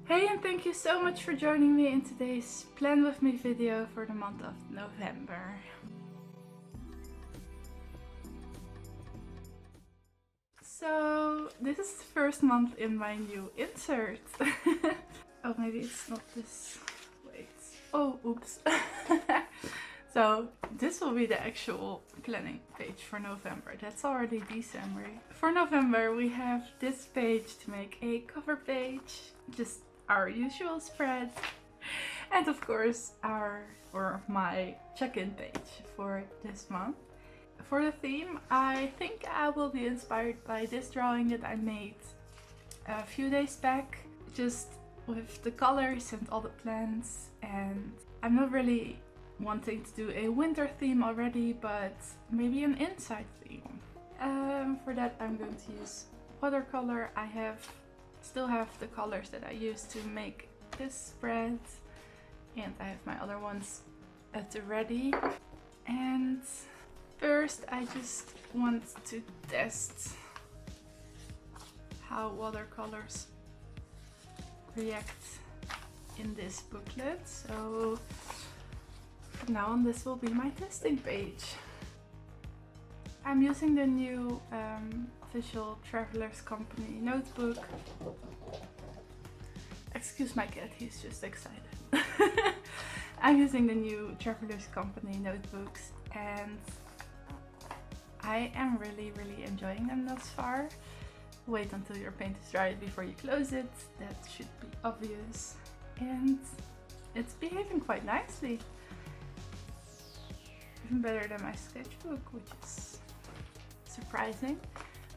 Hey, and thank you so much for joining me in today's Plan With Me video for the month of November. So this is the first month in my new insert. Oh, maybe it's not this. Wait. Oh, oops. So this will be the actual planning page for November. That's already December. For November we have this page to make a cover page. Just our usual spread. And of course my check-in page for this month. For the theme, I think I will be inspired by this drawing that I made a few days back. Just with the colors and all the plants. And I'm not really wanting to do a winter theme already, but maybe an inside theme. For that I'm going to use watercolor. I still have the colors that I used to make this spread, and I have my other ones at the ready. And first I just want to test how watercolors react in this booklet. So from now on this will be my testing page. I'm using the new official Traveler's Company notebook. Excuse my cat, he's just excited. I'm using the new Traveler's Company notebooks and I am really enjoying them thus far. Wait until your paint is dry before you close it, that should be obvious. And it's behaving quite nicely. Even better than my sketchbook, which is surprising.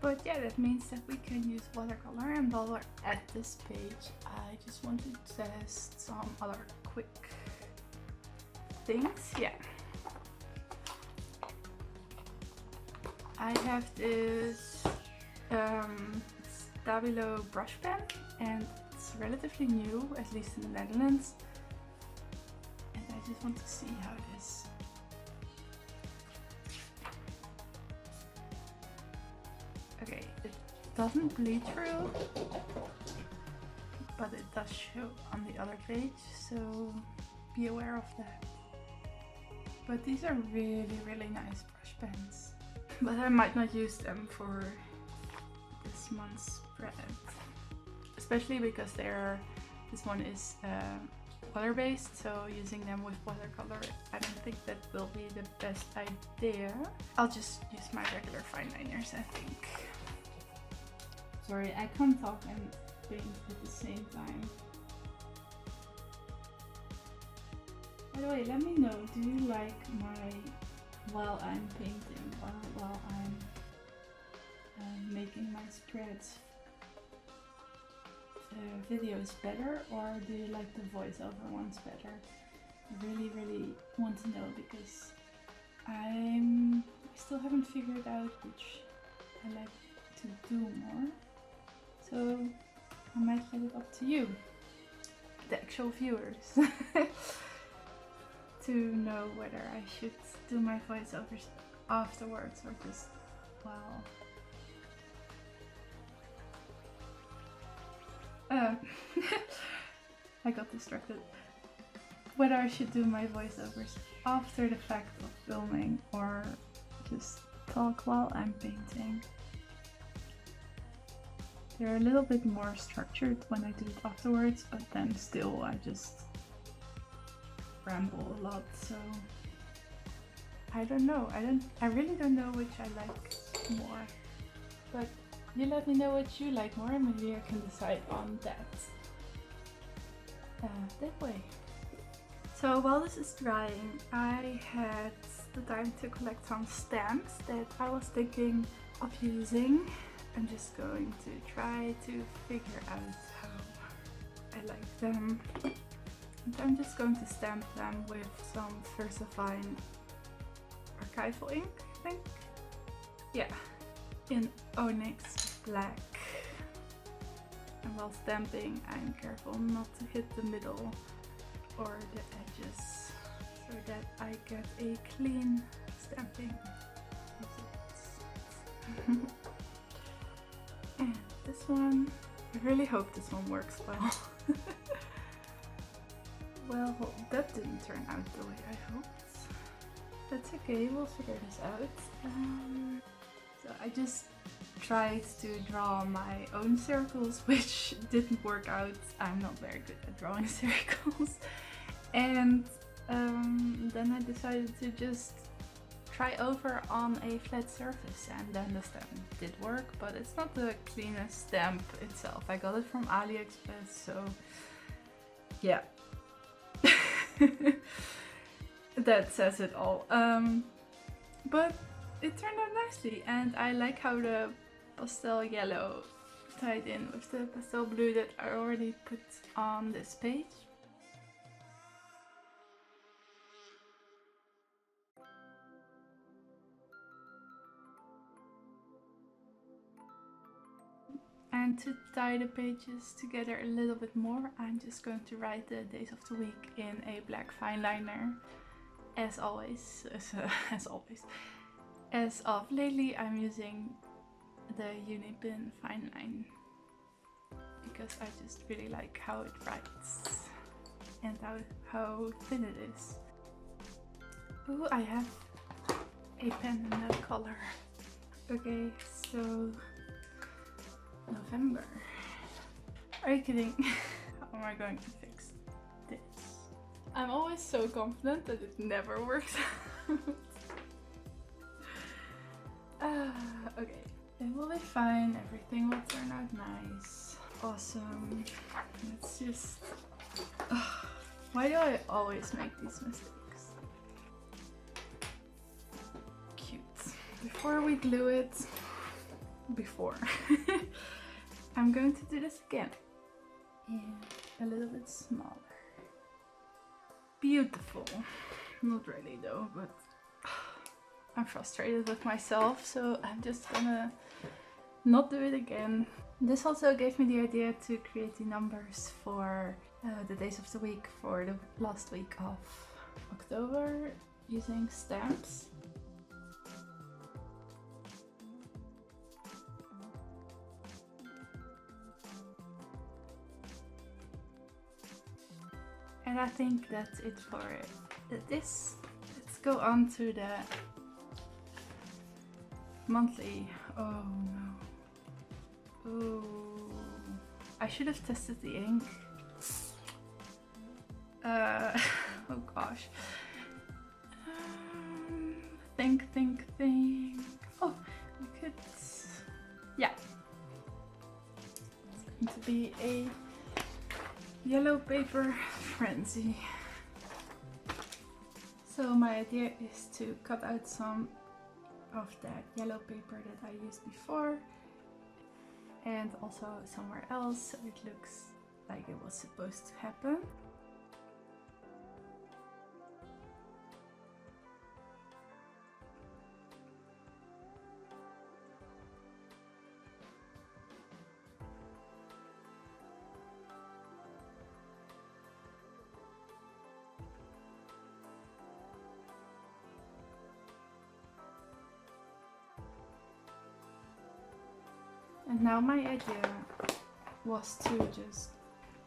But yeah, that means that we can use watercolor. And while we're at this page, I just want to test some other quick things. Yeah. I have this Stabilo brush pen and it's relatively new, at least in the Netherlands. And I just want to see how this okay, it doesn't bleed through, but it does show on the other page, so be aware of that. But these are really nice brush pens. But I might not use them for this month's spread. Especially because this one is water-based, so using them with watercolor, I don't think that will be the best idea. I'll just use my regular fine liners, I think. Sorry, I can't talk and paint at the same time. By the way, let me know, do you like my while I'm painting or while I'm making my spreads videos better, or do you like the voiceover ones better? I really want to know, because I still haven't figured out which I like to do more. So I might let it up to you, the actual viewers, to know whether I should do my voiceovers afterwards or just while. I got distracted. Whether I should do my voiceovers after the fact of filming or just talk while I'm painting. They're a little bit more structured when I do it afterwards, but then still I just ramble a lot, so I don't know. I really don't know which I like more. But you let me know what you like more and maybe I can decide on that that way. So while this is drying, I had the time to collect some stamps that I was thinking of using. I'm just going to try to figure out how I like them. And I'm just going to stamp them with some VersaFine archival ink, I think. Yeah, in Onyx Black. And while stamping, I'm careful not to hit the middle or the edges, so that I get a clean stamping result. And this one, I really hope this one works well. Well, that didn't turn out the way I hoped. That's okay, we'll figure this out. So I just tried to draw my own circles, which didn't work out. I'm not very good at drawing circles. And then I decided to just try over on a flat surface, and then the stamp did work, but it's not the cleanest stamp itself. I got it from AliExpress, so yeah. That says it all. But it turned out nicely, and I like how the pastel yellow tied in with the pastel blue that I already put on this page. And to tie the pages together a little bit more, I'm just going to write the days of the week in a black fine liner. As always, as of lately, I'm using the Unipin fine line because I just really like how it writes and how thin it is. Ooh, I have a pen in that color. Okay, so November. Are you kidding? How am I going to fix this? I'm always so confident that it never works out. Okay, it will be fine. Everything will turn out nice. Awesome. Let's just... why do I always make these mistakes? Cute. Before we glue it, I'm going to do this again. And a little bit smaller. Beautiful. Not really though, but I'm frustrated with myself, so I'm just gonna not do it again. This also gave me the idea to create the numbers for the days of the week for the last week of October using stamps. And I think that's it for this. Let's go on to the monthly. Oh no. Ooh. I should have tested the ink. Oh gosh. Think. Oh, we could. Yeah. It's going to be a yellow paper frenzy. So my idea is to cut out some of that yellow paper that I used before and also somewhere else so it looks like it was supposed to happen. And now my idea was to just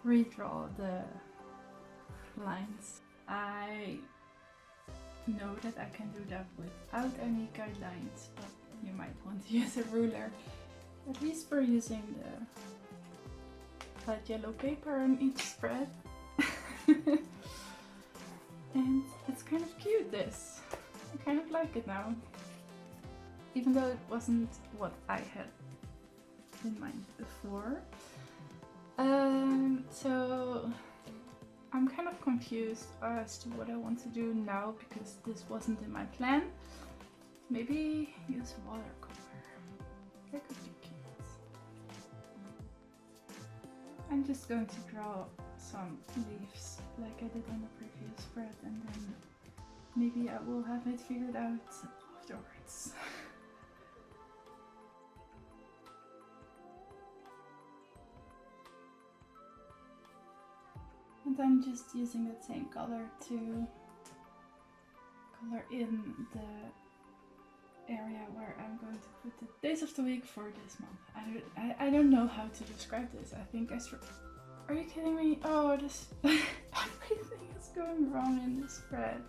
redraw the lines. I know that I can do that without any guidelines, but you might want to use a ruler. At least for using the light yellow paper on each spread. And it's kind of cute, this. I kind of like it now. Even though it wasn't what I had in mind before. So I'm kind of confused as to what I want to do now because this wasn't in my plan. Maybe use watercolor. That could be cute. I'm just going to draw some leaves like I did on the previous spread, and then maybe I will have it figured out afterwards. And I'm just using that same color to color in the area where I'm going to put the days of the week for this month. I don't know how to describe this. I think Are you kidding me? Oh, this everything is going wrong in this spread.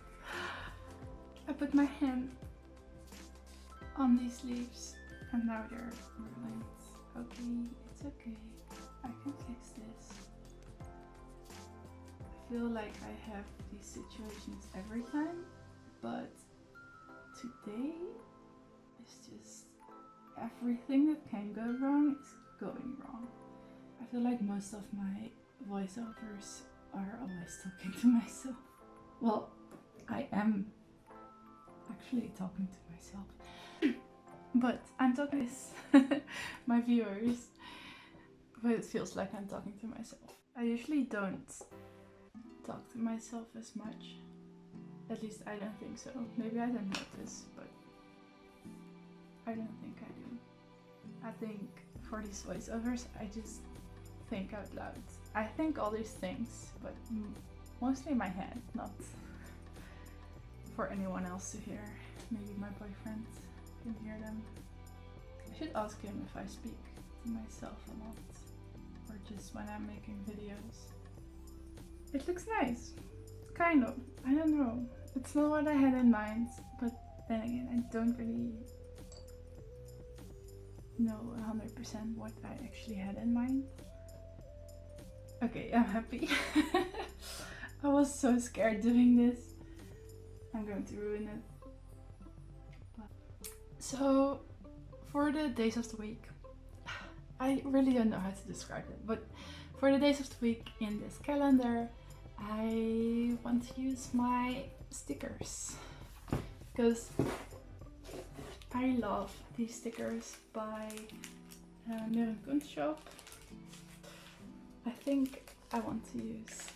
I put my hand on these leaves and now they're ruined. Okay, it's okay. I can fix this. I feel like I have these situations every time, but today is just everything that can go wrong is going wrong. I feel like most of my voiceovers are always talking to myself. Well, I am actually talking to myself. But I'm talking to my viewers. But it feels like I'm talking to myself. I usually don't talk to myself as much. At least I don't think so. Maybe I don't notice, but I don't think I do. I think for these voiceovers, I just think out loud. I think all these things, but mostly in my head, not for anyone else to hear. Maybe my boyfriend can hear them. I should ask him if I speak to myself a lot, or just when I'm making videos. It looks nice, kind of. I don't know. It's not what I had in mind, but then again, I don't really know 100% what I actually had in mind. Okay, I'm happy. I was so scared doing this. I'm going to ruin it. So, for the days of the week, I really don't know how to describe it, but for the days of the week in this calendar, I want to use my stickers because I love these stickers by Mirren Kunst Shop. I think I want to use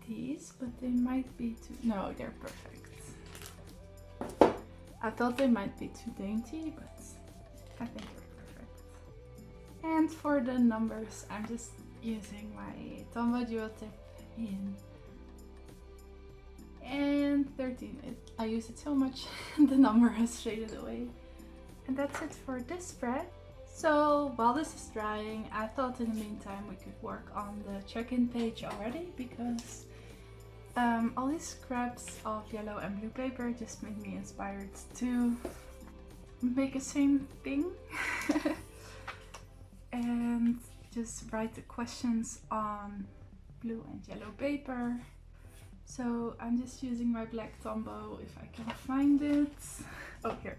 these, but they might be too... No, they're perfect. I thought they might be too dainty, but I think they're perfect. And for the numbers, I'm just using my Tombow duo tip in and 13. I use it so much the number has faded away. And that's it for this spread. So while this is drying, I thought in the meantime we could work on the check-in page already, because all these scraps of yellow and blue paper just made me inspired to make the same thing and just write the questions on blue and yellow paper. So I'm just using my black Tombow, if I can find it. Oh, here.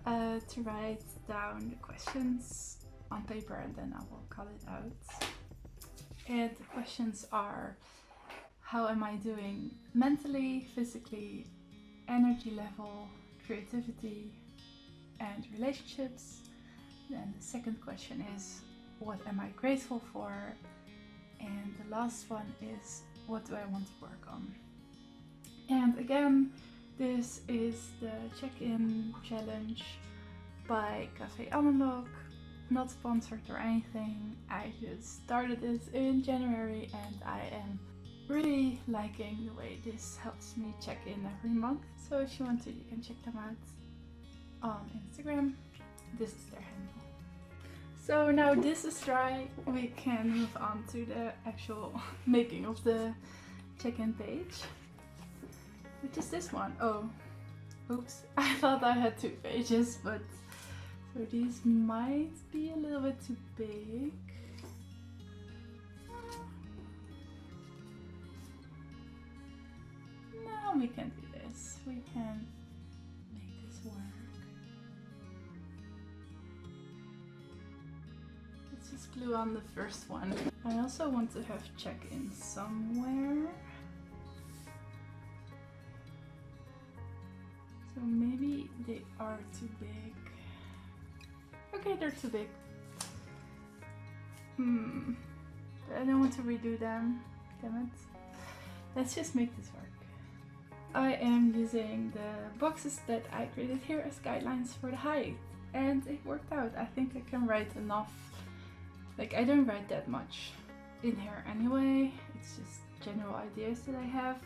To write down the questions on paper, and then I will cut it out. And the questions are: how am I doing mentally, physically, energy level, creativity, and relationships? Then the second question is: what am I grateful for? And the last one is: what do I want to work on? And again, this is the check-in challenge by Café Analog, not sponsored or anything. I just started this in January and I am really liking the way this helps me check in every month. So if you want to, you can check them out on Instagram. This is their handle. So now this is dry, we can move on to the actual making of the check-in page, which is this one. Oh, oops, I thought I had 2 pages, but so these might be a little bit too big. No, we can do this. We can make this work. Let's just glue on the first one. I also want to have check-in somewhere. So maybe they are too big. Okay, they're too big. But I don't want to redo them. Damn it. Let's just make this work. I am using the boxes that I created here as guidelines for the height. And it worked out. I think I can write enough. Like, I don't write that much in here anyway. It's just general ideas that I have.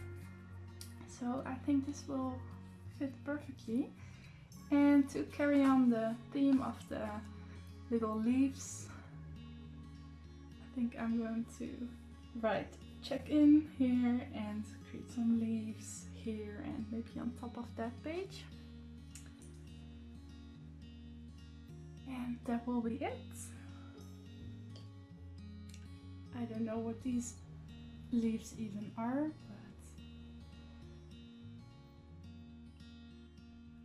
So I think this will fit perfectly. And to carry on the theme of the little leaves, think I'm going to write check in here and create some leaves here and maybe on top of that page. And that will be it. I don't know what these leaves even are,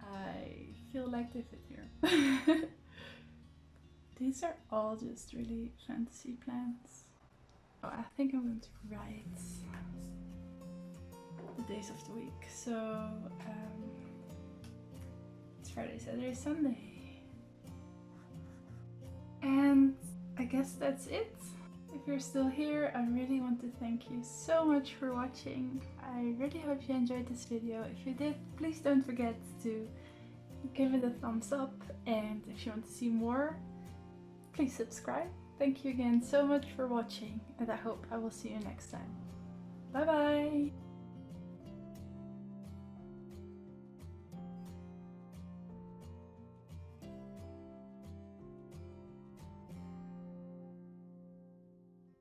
but I feel like they fit here. These are all just really fantasy plants. Oh, I think I'm going to write the days of the week. So it's Friday, Saturday, Sunday. And I guess that's it. If you're still here, I really want to thank you so much for watching. I really hope you enjoyed this video. If you did, please don't forget to give it a thumbs up. And if you want to see more, please subscribe. Thank you again so much for watching, and I hope I will see you next time. Bye bye!